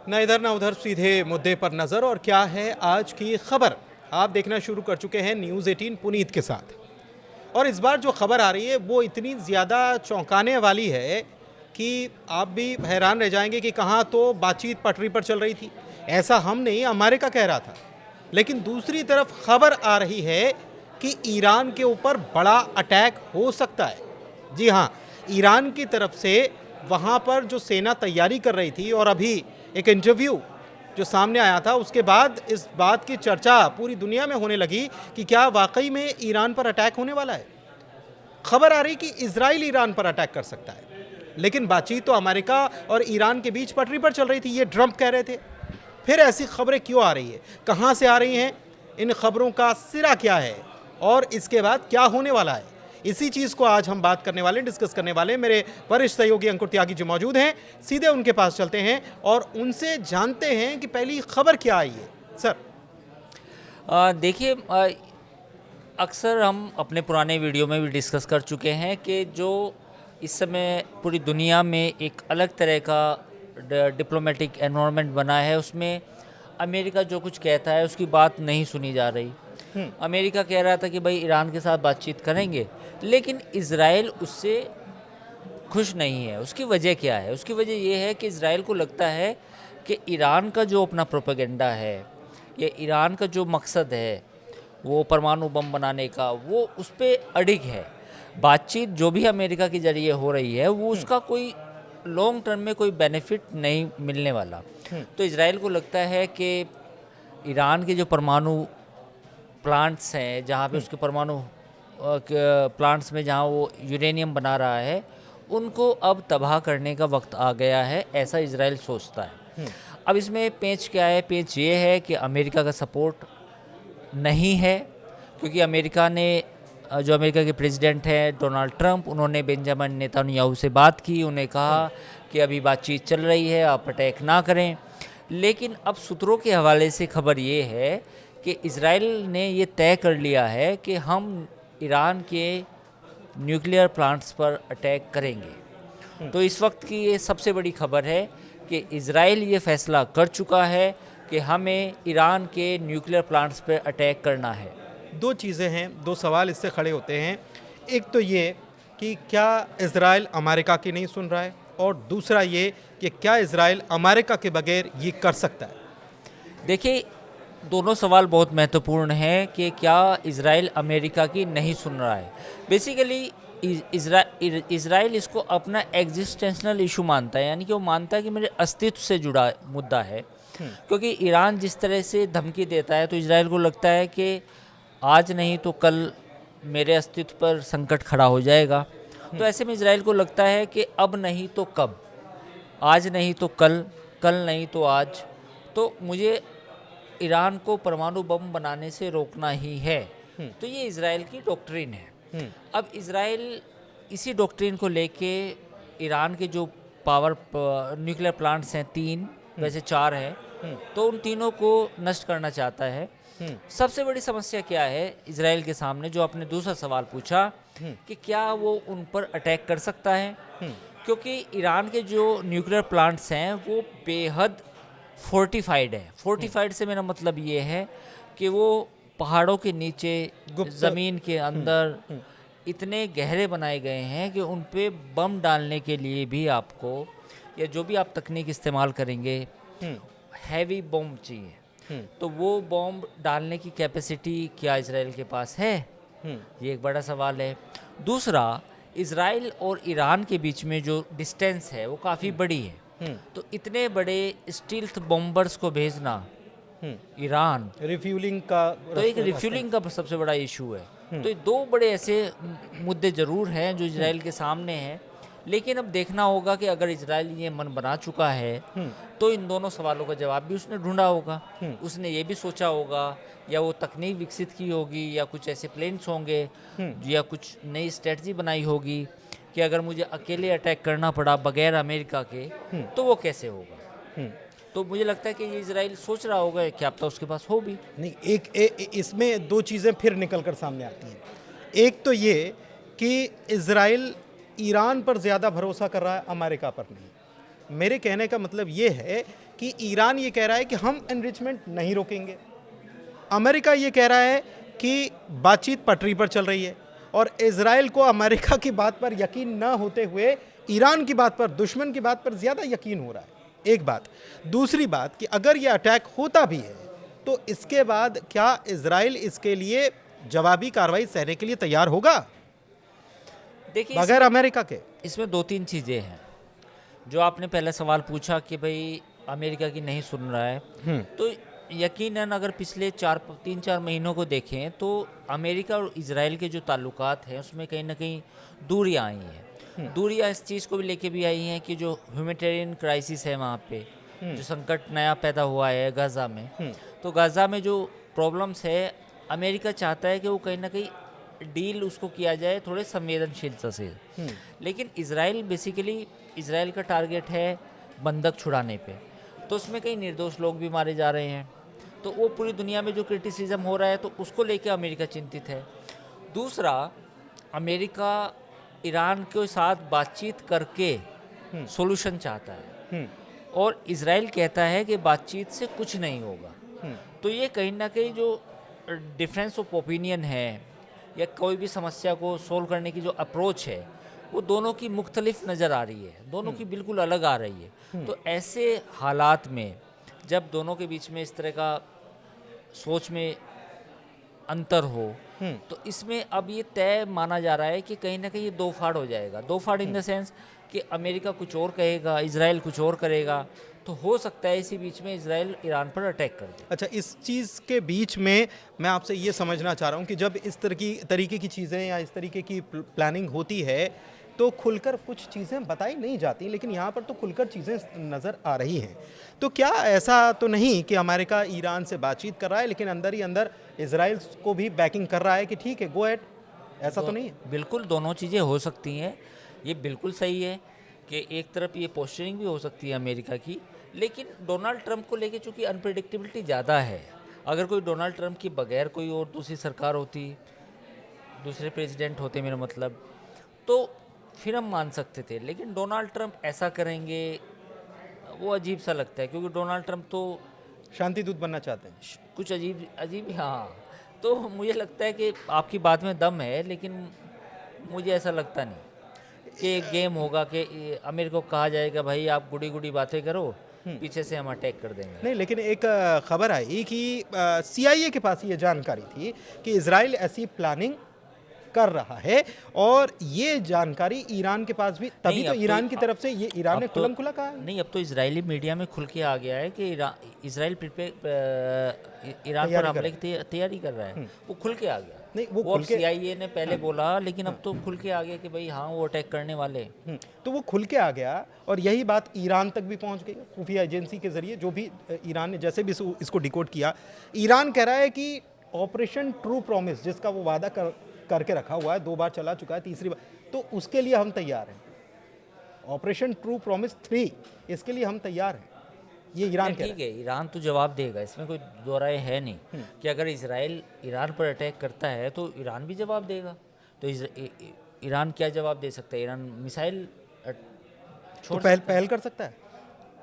ना इधर ना उधर, सीधे मुद्दे पर नजर। और क्या है आज की खबर, आप देखना शुरू कर चुके हैं न्यूज़ 18 पुनीत के साथ। और इस बार जो खबर आ रही है वो इतनी ज़्यादा चौंकाने वाली है कि आप भी हैरान रह जाएंगे कि कहाँ तो बातचीत पटरी पर चल रही थी, ऐसा हम नहीं, अमेरिका कह रहा था। लेकिन दूसरी तरफ खबर आ रही है कि ईरान के ऊपर बड़ा अटैक हो सकता है। जी हाँ, ईरान की तरफ से वहाँ पर जो सेना तैयारी कर रही थी, और अभी एक इंटरव्यू जो सामने आया था उसके बाद इस बात की चर्चा पूरी दुनिया में होने लगी कि क्या वाकई में ईरान पर अटैक होने वाला है। खबर आ रही कि इजराइल ईरान पर अटैक कर सकता है, लेकिन बातचीत तो अमेरिका और ईरान के बीच पटरी पर चल रही थी, ये ट्रंप कह रहे थे। फिर ऐसी खबरें क्यों आ रही है, कहाँ से आ रही हैं, इन खबरों का सिरा क्या है और इसके बाद क्या होने वाला है, इसी चीज़ को आज हम बात करने वाले, डिस्कस करने वाले। मेरे वरिष्ठ सहयोगी अंकुर त्यागी जी मौजूद हैं, सीधे उनके पास चलते हैं और उनसे जानते हैं कि पहली खबर क्या आई है। सर देखिए, अक्सर हम अपने पुराने वीडियो में भी डिस्कस कर चुके हैं कि जो इस समय पूरी दुनिया में एक अलग तरह का डिप्लोमेटिक एनवायरनमेंट बना है, उसमें अमेरिका जो कुछ कहता है उसकी बात नहीं सुनी जा रही। अमेरिका कह रहा था कि भाई ईरान के साथ बातचीत करेंगे, लेकिन इज़राइल उससे खुश नहीं है। उसकी वजह क्या है? उसकी वजह यह है कि इज़राइल को लगता है कि ईरान का जो अपना प्रोपेगेंडा है या ईरान का जो मकसद है वो परमाणु बम बनाने का, वो उस पर अडिग है। बातचीत जो भी अमेरिका के ज़रिए हो रही है वो उसका कोई लॉन्ग टर्म में कोई बेनिफिट नहीं मिलने वाला। तो इज़राइल को लगता है कि ईरान के जो परमाणु प्लांट्स हैं, जहाँ पे उसके परमाणु प्लांट्स में जहाँ वो यूरेनियम बना रहा है, उनको अब तबाह करने का वक्त आ गया है, ऐसा इज़राइल सोचता है। अब इसमें पेंच क्या है? पेंच ये है कि अमेरिका का सपोर्ट नहीं है, क्योंकि अमेरिका ने जो अमेरिका के प्रेसिडेंट हैं डोनाल्ड ट्रंप, उन्होंने बेंजामिन नेतन्याहू से बात की, उन्हें कहा कि अभी बातचीत चल रही है, आप अटैक ना करें। लेकिन अब सूत्रों के हवाले से खबर ये है कि इज़राइल ने ये तय कर लिया है कि हम ईरान के न्यूक्लियर प्लांट्स पर अटैक करेंगे। तो इस वक्त की ये सबसे बड़ी खबर है कि इज़राइल ये फैसला कर चुका है कि हमें ईरान के न्यूक्लियर प्लांट्स पर अटैक करना है। दो चीज़ें हैं, दो सवाल इससे खड़े होते हैं। एक तो ये कि क्या इजराइल अमेरिका की नहीं सुन रहा है, और दूसरा ये कि क्या इजराइल अमेरिका के बगैर ये कर सकता है। देखिए, दोनों सवाल बहुत महत्वपूर्ण हैं कि क्या इज़राइल अमेरिका की नहीं सुन रहा है। बेसिकली इज़राइल इसको अपना एग्जिस्टेंशनल इशू मानता है, यानी कि वो मानता है कि मेरे अस्तित्व से जुड़ा मुद्दा है। क्योंकि ईरान जिस तरह से धमकी देता है, तो इज़राइल को लगता है कि आज नहीं तो कल मेरे अस्तित्व पर संकट खड़ा हो जाएगा। तो ऐसे में इज़राइल को लगता है कि अब नहीं तो कब, आज नहीं तो कल, कल नहीं तो आज, तो मुझे ईरान को परमाणु बम बनाने से रोकना ही है। तो ये इज़राइल की डॉक्ट्रिन है। अब इज़राइल इसी डॉक्ट्रिन को लेके ईरान के जो पावर न्यूक्लियर प्लांट्स हैं, 3 वैसे 4 हैं, तो उन तीनों को नष्ट करना चाहता है। सबसे बड़ी समस्या क्या है इज़राइल के सामने, जो आपने दूसरा सवाल पूछा कि क्या वो उन पर अटैक कर सकता है, क्योंकि ईरान के जो न्यूक्लियर प्लांट्स हैं वो बेहद फोर्टिफाइड है। फोर्टिफाइड से मेरा मतलब ये है कि वो पहाड़ों के नीचे, ज़मीन के अंदर इतने गहरे बनाए गए हैं कि उन पे बम डालने के लिए भी आपको, या जो भी आप तकनीक इस्तेमाल करेंगे, हैवी बम चाहिए। तो वो बम डालने की कैपेसिटी क्या इज़राइल के पास है? ये एक बड़ा सवाल है। दूसरा, इज़राइल और ईरान के बीच में जो डिस्टेंस है वो काफ़ी बड़ी है। तो इतने बड़े स्टील्थ बॉम्बर्स को भेजना ईरान, रिफ्यूलिंग का, तो एक रिफ्यूलिंग का सबसे बड़ा इशू है। तो ये दो बड़े ऐसे मुद्दे ज़रूर हैं जो इज़राइल के सामने हैं। लेकिन अब देखना होगा कि अगर इजराइल ये मन बना चुका है तो इन दोनों सवालों का जवाब भी उसने ढूंढा होगा। उसने ये भी सोचा होगा, या वो तकनीक विकसित की होगी, या कुछ ऐसे प्लेन्स होंगे, या कुछ नई स्ट्रेटजी बनाई होगी कि अगर मुझे अकेले अटैक करना पड़ा बगैर अमेरिका के तो वो कैसे होगा। तो मुझे लगता है कि ये इजराइल सोच रहा होगा कि अब तो उसके पास हो भी नहीं। इसमें दो चीज़ें फिर निकल कर सामने आती हैं। एक तो ये कि इजराइल ईरान पर ज़्यादा भरोसा कर रहा है, अमेरिका पर नहीं। मेरे कहने का मतलब ये है कि ईरान ये कह रहा है कि हम एनरिचमेंट नहीं रोकेंगे, अमेरिका ये कह रहा है कि बातचीत पटरी पर चल रही है, और इजराइल को अमेरिका की बात पर यकीन न होते हुए ईरान की बात पर, दुश्मन की बात पर ज़्यादा यकीन हो रहा है। एक बात। दूसरी बात कि अगर ये अटैक होता भी है तो इसके बाद क्या इजराइल इसके लिए जवाबी कार्रवाई सहने के लिए तैयार होगा देखिए बगैर अमेरिका के? इसमें दो तीन चीज़ें हैं। जो आपने पहले सवाल पूछा कि भाई अमेरिका की नहीं सुन रहा है, तो यकीनन अगर पिछले 3-4 महीनों को देखें तो अमेरिका और इजराइल के जो ताल्लुकात हैं उसमें कहीं ना कहीं दूरियां आई हैं। दूरियां इस चीज़ को भी लेके भी आई हैं कि जो ह्यूमैनिटेरियन क्राइसिस है वहाँ पे, जो संकट नया पैदा हुआ है गाज़ा में, तो गाज़ा में जो प्रॉब्लम्स है अमेरिका चाहता है कि वो कहीं ना कहीं डील उसको किया जाए थोड़े संवेदनशीलता से। लेकिन इजराइल बेसिकली, इजराइल का टारगेट है बंधक छुड़ाने पे, तो उसमें कई निर्दोष लोग भी मारे जा रहे हैं। तो वो पूरी दुनिया में जो क्रिटिसिज्म हो रहा है तो उसको लेके अमेरिका चिंतित है। दूसरा, अमेरिका ईरान के साथ बातचीत करके सॉल्यूशन चाहता है और इजराइल कहता है कि बातचीत से कुछ नहीं होगा। तो ये कहीं ना कहीं जो डिफरेंस ऑफ ओपिनियन है या कोई भी समस्या को सोल्व करने की जो अप्रोच है वो दोनों की मुख्तलिफ नज़र आ रही है, दोनों की बिल्कुल अलग आ रही है। तो ऐसे हालात में जब दोनों के बीच में इस तरह का सोच में अंतर हो तो इसमें अब ये तय माना जा रहा है कि कहीं ना कहीं ये दो फाड़ हो जाएगा। दो फाड़ इन द सेंस कि अमेरिका कुछ और कहेगा, इजराइल कुछ और करेगा, तो हो सकता है इसी बीच में इजराइल ईरान पर अटैक कर दे। अच्छा, इस चीज़ के बीच में मैं आपसे ये समझना चाह रहा हूँ कि जब इस तरीके की चीज़ें या इस तरीके की प्लानिंग होती है तो खुलकर कुछ चीज़ें बताई नहीं जाती, लेकिन यहाँ पर तो खुलकर चीज़ें नज़र आ रही हैं। तो क्या ऐसा तो नहीं कि अमेरिका ईरान से बातचीत कर रहा है लेकिन अंदर ही अंदर इजराइल को भी बैकिंग कर रहा है कि ठीक है, गो एट, ऐसा तो नहीं है? बिल्कुल दोनों चीज़ें हो सकती हैं। ये बिल्कुल सही है कि एक तरफ ये पोस्चरिंग भी हो सकती है अमेरिका की, लेकिन डोनाल्ड ट्रंप को लेके चूँकि अनप्रेडिक्टेबिलिटी ज़्यादा है, अगर कोई डोनाल्ड ट्रंप के बगैर कोई और दूसरी सरकार होती, दूसरे प्रेसिडेंट होते मेरा मतलब, तो फिर हम मान सकते थे। लेकिन डोनाल्ड ट्रंप ऐसा करेंगे वो अजीब सा लगता है, क्योंकि डोनाल्ड ट्रंप तो शांति दूत बनना चाहते हैं। कुछ अजीब अजीब, हाँ। तो मुझे लगता है कि आपकी बात में दम है, लेकिन मुझे ऐसा लगता नहीं कि एक गेम होगा कि अमेरिका को कहा जाएगा भाई आप गुड़ी गुड़ी बातें करो, पीछे से हम अटैक कर देंगे। नहीं, लेकिन एक खबर आई कि CIA के पास ये जानकारी थी कि इजराइल ऐसी प्लानिंग कर रहा है, और ये जानकारी ईरान के पास भी, तभी तो ईरान की तरफ से ये ईरान ने खुलम खुला कहा है। नहीं, अब तो इजरायली मीडिया में खुल के आ गया है कि इजराइल ईरान पर हमले की तैयारी कर रहा है, वो खुल के आ गया। नहीं, वो अब CIA ने पहले बोला, लेकिन अब तो खुल के आ गया कि भाई हाँ वो अटैक करने वाले। तो वो खुल के आ गया और यही बात ईरान तक भी पहुंच गई खुफिया एजेंसी के जरिए, जो भी ईरान ने जैसे भी इसको डिकोड किया। ईरान कह रहा है कि ऑपरेशन ट्रू प्रॉमिस, जिसका वो वादा करके रखा हुआ है, 2 बार चला चुका है, तीसरी बार, तो उसके लिए हम तैयार हैं। ऑपरेशन ट्रू प्रॉमिस 3, इसके लिए हम तैयार हैं, ये ईरान कह रहा है। ठीक है, ईरान तो जवाब देगा, इसमें कोई दो राय है नहीं कि अगर इजराइल ईरान पर अटैक करता है तो ईरान भी जवाब देगा। तो ईरान क्या जवाब दे सकता है? ईरान मिसाइल तो पहल कर सकता है?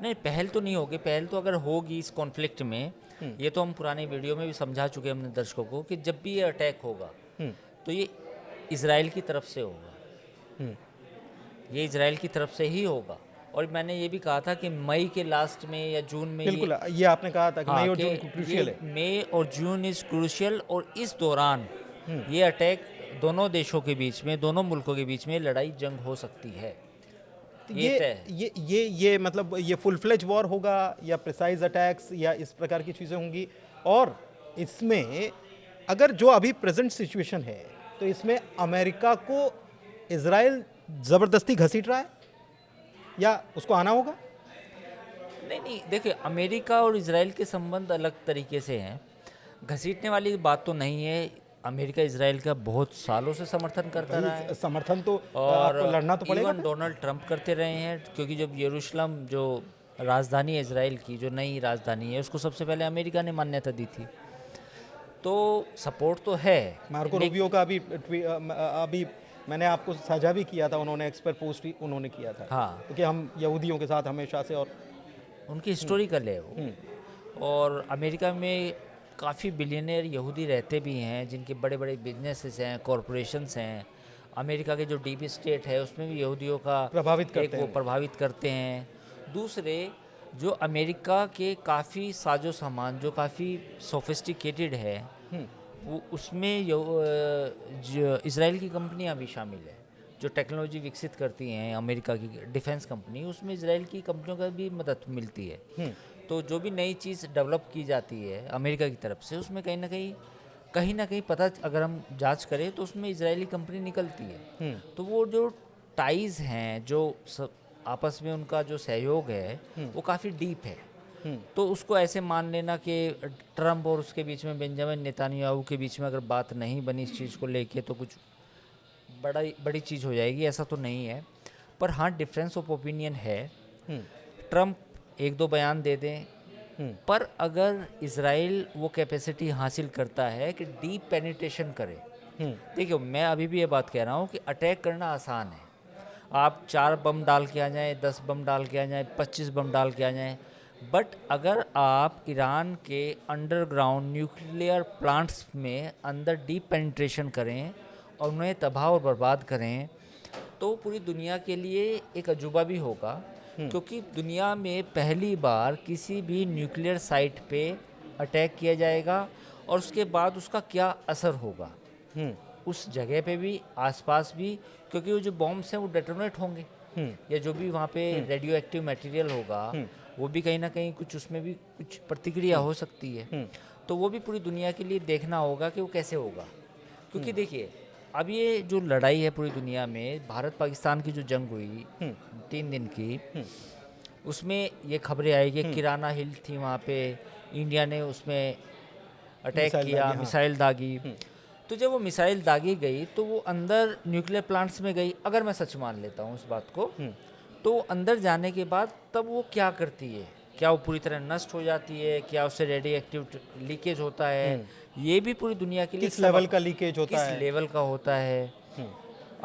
नहीं, पहल तो नहीं होगी। पहल तो अगर होगी इस कॉन्फ्लिक्ट में, ये तो हम पुराने वीडियो में भी समझा चुके हैं अपने दर्शकों को कि जब भी ये अटैक होगा तो ये इजराइल की तरफ से होगा, ये इजराइल की तरफ से ही होगा। और मैंने ये भी कहा था कि मई के लास्ट में या जून में, बिल्कुल, ये आपने कहा था कि मई और जून क्रूशियल है। मई और जून इज क्रूशियल, और इस दौरान ये अटैक दोनों देशों के बीच में, दोनों मुल्कों के बीच में लड़ाई जंग हो सकती है। ये मतलब ये फुल फ्लेज वॉर होगा या प्रिसाइज अटैक्स या इस प्रकार की चीज़ें होंगी? और इसमें अगर जो अभी प्रेजेंट सिचुएशन है तो इसमें अमेरिका को इजराइल ज़बरदस्ती घसीट रहा है या उसको आना होगा? नहीं, देखिए, अमेरिका और इजराइल के संबंध अलग तरीके से हैं। घसीटने वाली बात तो नहीं है। अमेरिका इजराइल का बहुत सालों से समर्थन करता रहा है, समर्थन तो और आपको लड़ना तो पड़ेगा। इवन डोनाल्ड ट्रंप करते रहे हैं, क्योंकि जब यरूशलेम जो राजधानी है इजराइल की, जो नई राजधानी है, उसको सबसे पहले अमेरिका ने मान्यता दी थी। तो सपोर्ट तो है। मार्को रूबियो का अभी मैंने आपको साझा भी किया था, उन्होंने एक्सपर्ट पोस्ट उन्होंने किया था, हाँ, क्योंकि हम यहूदियों के साथ हमेशा से और उनकी हिस्टोरिकल है वो। और अमेरिका में काफ़ी बिलियनर यहूदी रहते भी हैं, जिनके बड़े बड़े बिजनेसेस हैं, कॉरपोरेशंस हैं। अमेरिका के जो डीप स्टेट है उसमें भी यहूदियों का प्रभावित करते एक वो हैं। प्रभावित करते हैं। दूसरे, जो अमेरिका के काफ़ी साजो सामान जो काफ़ी सोफिस्टिकेटेड है, वो उसमें जो इजराइल की कंपनियां भी शामिल है, जो टेक्नोलॉजी विकसित करती हैं अमेरिका की डिफेंस कंपनी, उसमें इजराइल की कंपनियों का भी मदद मिलती है। तो जो भी नई चीज़ डेवलप की जाती है अमेरिका की तरफ से, उसमें कहीं ना कहीं पता अगर हम जांच करें तो उसमें इजरायली कंपनी निकलती है। तो वो जो टाइज़ हैं, जो आपस में उनका जो सहयोग है वो काफ़ी डीप है। तो उसको ऐसे मान लेना कि ट्रम्प और उसके बीच में, बेंजामिन नेतान्याहू के बीच में अगर बात नहीं बनी इस चीज़ को लेके तो कुछ बड़ी चीज़ हो जाएगी, ऐसा तो नहीं है। पर हाँ, डिफरेंस ऑफ ओपिनियन है। ट्रम्प एक दो बयान दे दें, पर अगर इजराइल वो कैपेसिटी हासिल करता है कि डीप पेनिट्रेशन करे, देखिए मैं अभी भी ये बात कह रहा हूँ कि अटैक करना आसान है। आप 4 बम डाल के आ जाएं, 10 बम डाल के आ जाएं, 25 बम डाल के आ जाएं, बट अगर आप ईरान के अंडरग्राउंड न्यूक्लियर प्लांट्स में अंदर डीप पेनिट्रेशन करें और उन्हें तबाह और बर्बाद करें, तो पूरी दुनिया के लिए एक अजूबा भी होगा। क्योंकि दुनिया में पहली बार किसी भी न्यूक्लियर साइट पे अटैक किया जाएगा और उसके बाद उसका क्या असर होगा उस जगह पे भी, आसपास भी, क्योंकि वो जो बॉम्ब्स हैं वो डेटोनेट होंगे, या जो भी वहाँ पे रेडियो एक्टिव मटेरियल होगा वो भी कहीं ना कहीं कुछ, उसमें भी कुछ प्रतिक्रिया हो सकती है। तो वो भी पूरी दुनिया के लिए देखना होगा कि वो कैसे होगा। क्योंकि देखिए, अब ये जो लड़ाई है पूरी दुनिया में, भारत पाकिस्तान की जो जंग हुई 3 दिन की, उसमें ये खबरें आई कि किराना हिल थी वहाँ पे, इंडिया ने उसमें अटैक किया, मिसाइल दागी। तो जब वो मिसाइल दागी गई तो वो अंदर न्यूक्लियर प्लांट्स में गई, अगर मैं सच मान लेता हूँ उस बात को, तो अंदर जाने के बाद तब वो क्या करती है, क्या वो पूरी तरह नष्ट हो जाती है, क्या उससे रेडियो एक्टिव लीकेज होता है, ये भी पूरी दुनिया के लिए किस लेवल का लीकेज होता है, किस लेवल का होता है,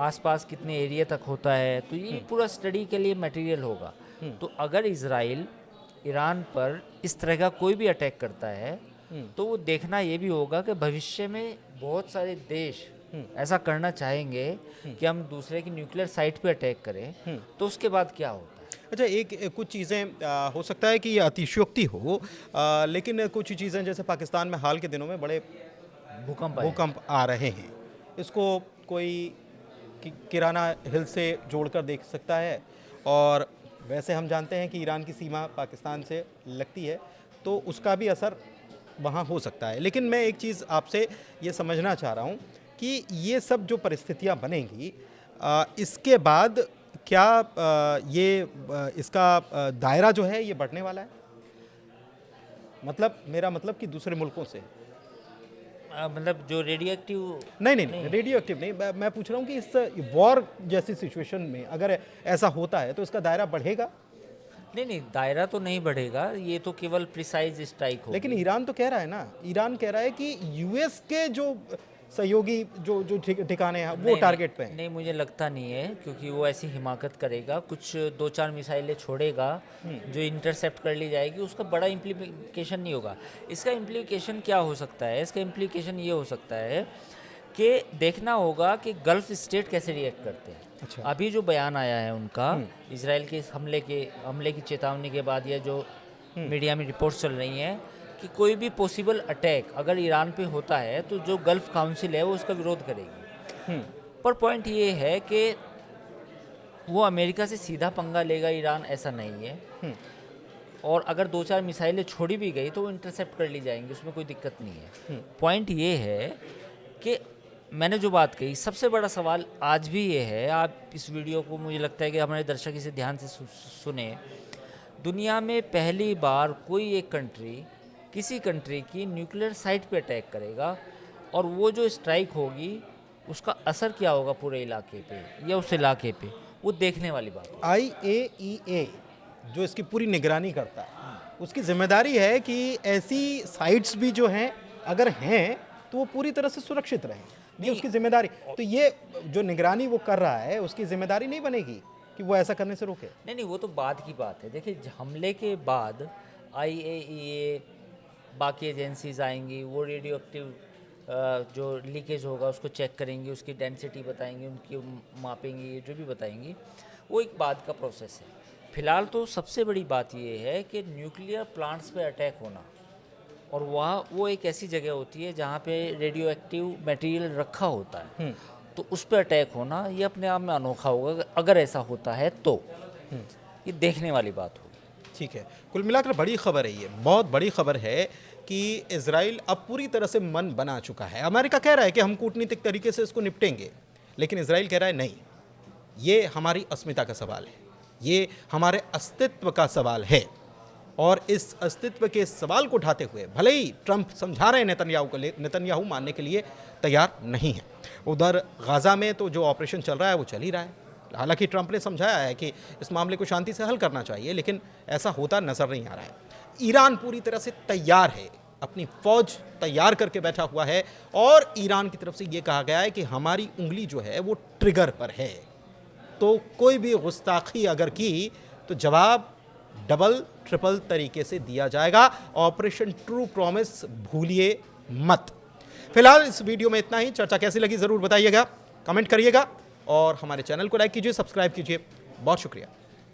आसपास कितने एरिया तक होता है, तो ये पूरा स्टडी के लिए मटेरियल होगा। तो अगर इजराइल ईरान पर इस तरह का कोई भी अटैक करता है तो वो देखना ये भी होगा कि भविष्य में बहुत सारे देश ऐसा करना चाहेंगे कि हम दूसरे की न्यूक्लियर साइट पे अटैक करें, तो उसके बाद क्या होता है। अच्छा, कुछ चीज़ें हो सकता है कि ये अतिशयोक्ति हो, लेकिन कुछ चीज़ें जैसे पाकिस्तान में हाल के दिनों में बड़े भूकंप आ रहे हैं, इसको कोई किराना हिल से जोड़कर देख सकता है। और वैसे हम जानते हैं कि ईरान की सीमा पाकिस्तान से लगती है, तो उसका भी असर वहाँ हो सकता है। लेकिन मैं एक चीज़ आपसे ये समझना चाह रहा हूँ कि ये सब जो परिस्थितियाँ बनेंगी, इसके बाद क्या इसका दायरा जो है ये बढ़ने वाला है? मतलब मेरा मतलब कि दूसरे मुल्कों से, मतलब जो रेडियो एक्टिव, नहीं रेडियो एक्टिव नहीं, मैं पूछ रहा हूँ कि इस वॉर जैसी सिचुएशन में अगर ऐसा होता है तो इसका दायरा बढ़ेगा? नहीं, दायरा तो नहीं बढ़ेगा, ये तो केवल प्रिसाइज स्ट्राइक होगी। लेकिन ईरान तो कह रहा है ना, ईरान कह रहा है कि यूएस के जो सहयोगी जो ठिकाने हैं वो टारगेट पे हैं। नहीं, मुझे लगता नहीं है, क्योंकि वो ऐसी हिमाकत करेगा, कुछ 2-4 मिसाइलें छोड़ेगा जो इंटरसेप्ट कर ली जाएगी, उसका बड़ा इम्प्लीकेशन नहीं होगा। इसका इम्प्लीकेशन क्या हो सकता है? इसका इम्प्लीकेशन ये हो सकता है कि देखना होगा कि गल्फ स्टेट कैसे रिएक्ट करते हैं। अच्छा। अभी जो बयान आया है उनका, इजराइल के हमले की चेतावनी के बाद, या जो मीडिया में रिपोर्ट्स चल रही हैं कि कोई भी पॉसिबल अटैक अगर ईरान पे होता है तो जो गल्फ काउंसिल है वो उसका विरोध करेगी। पर पॉइंट ये है कि वो अमेरिका से सीधा पंगा लेगा ईरान, ऐसा नहीं है। और अगर 2-4 मिसाइलें छोड़ी भी गई तो वो इंटरसेप्ट कर ली जाएंगी, उसमें कोई दिक्कत नहीं है। पॉइंट ये है कि मैंने जो बात कही, सबसे बड़ा सवाल आज भी ये है, आप इस वीडियो को मुझे लगता है कि हमारे दर्शक इसे ध्यान से सुने, दुनिया में पहली बार कोई एक कंट्री किसी कंट्री की न्यूक्लियर साइट पे अटैक करेगा, और वो जो स्ट्राइक होगी उसका असर क्या होगा पूरे इलाके पे या उस इलाके पे, वो देखने वाली बात है। IAEA जो इसकी पूरी निगरानी करता है, उसकी जिम्मेदारी है कि ऐसी साइट्स भी जो हैं, अगर हैं तो वो पूरी तरह से सुरक्षित रहें, ये उसकी जिम्मेदारी। तो ये जो निगरानी वो कर रहा है, उसकी जिम्मेदारी नहीं बनेगी कि वो ऐसा करने से रोके? नहीं नहीं, वो तो बाद की बात है। देखिए, हमले के बाद IAEA, बाकी एजेंसीज आएंगी, वो रेडियो एक्टिव जो लीकेज होगा उसको चेक करेंगी, उसकी डेंसिटी बताएंगी, उनकी मापेंगी, जो भी बताएंगी, वो एक बाद का प्रोसेस है। फिलहाल तो सबसे बड़ी बात ये है कि न्यूक्लियर प्लांट्स पे अटैक होना, और वहाँ वो एक ऐसी जगह होती है जहाँ पे रेडियो एक्टिव मटेरियल रखा होता है, तो उस पर अटैक होना ये अपने आप में अनोखा होगा। अगर ऐसा होता है तो ये देखने वाली बात होगी। ठीक है, कुल मिलाकर बड़ी खबर है, ये बहुत बड़ी खबर है कि इजराइल अब पूरी तरह से मन बना चुका है। अमेरिका कह रहा है कि हम कूटनीतिक तरीके से इसको निपटेंगे, लेकिन इजराइल कह रहा है नहीं, ये हमारी अस्मिता का सवाल है, ये हमारे अस्तित्व का सवाल है। और इस अस्तित्व के सवाल को उठाते हुए भले ही ट्रंप समझा रहे हैं नेतन्याहू को, नेतन्याहू मानने के लिए तैयार नहीं है। उधर गाज़ा में तो जो ऑपरेशन चल रहा है वो चल ही रहा है। हालांकि ट्रंप ने समझाया है कि इस मामले को शांति से हल करना चाहिए, लेकिन ऐसा होता नजर नहीं आ रहा है। ईरान पूरी तरह से तैयार है, अपनी फौज तैयार करके बैठा हुआ है, और ईरान की तरफ से ये कहा गया है कि हमारी उंगली जो है वो ट्रिगर पर है, तो कोई भी गुस्ताखी अगर की तो जवाब डबल ट्रिपल तरीके से दिया जाएगा। ऑपरेशन ट्रू प्रॉमिस भूलिए मत। फिलहाल इस वीडियो में इतना ही। चर्चा कैसी लगी ज़रूर बताइएगा, कमेंट करिएगा, और हमारे चैनल को लाइक कीजिए, सब्सक्राइब कीजिए। बहुत शुक्रिया।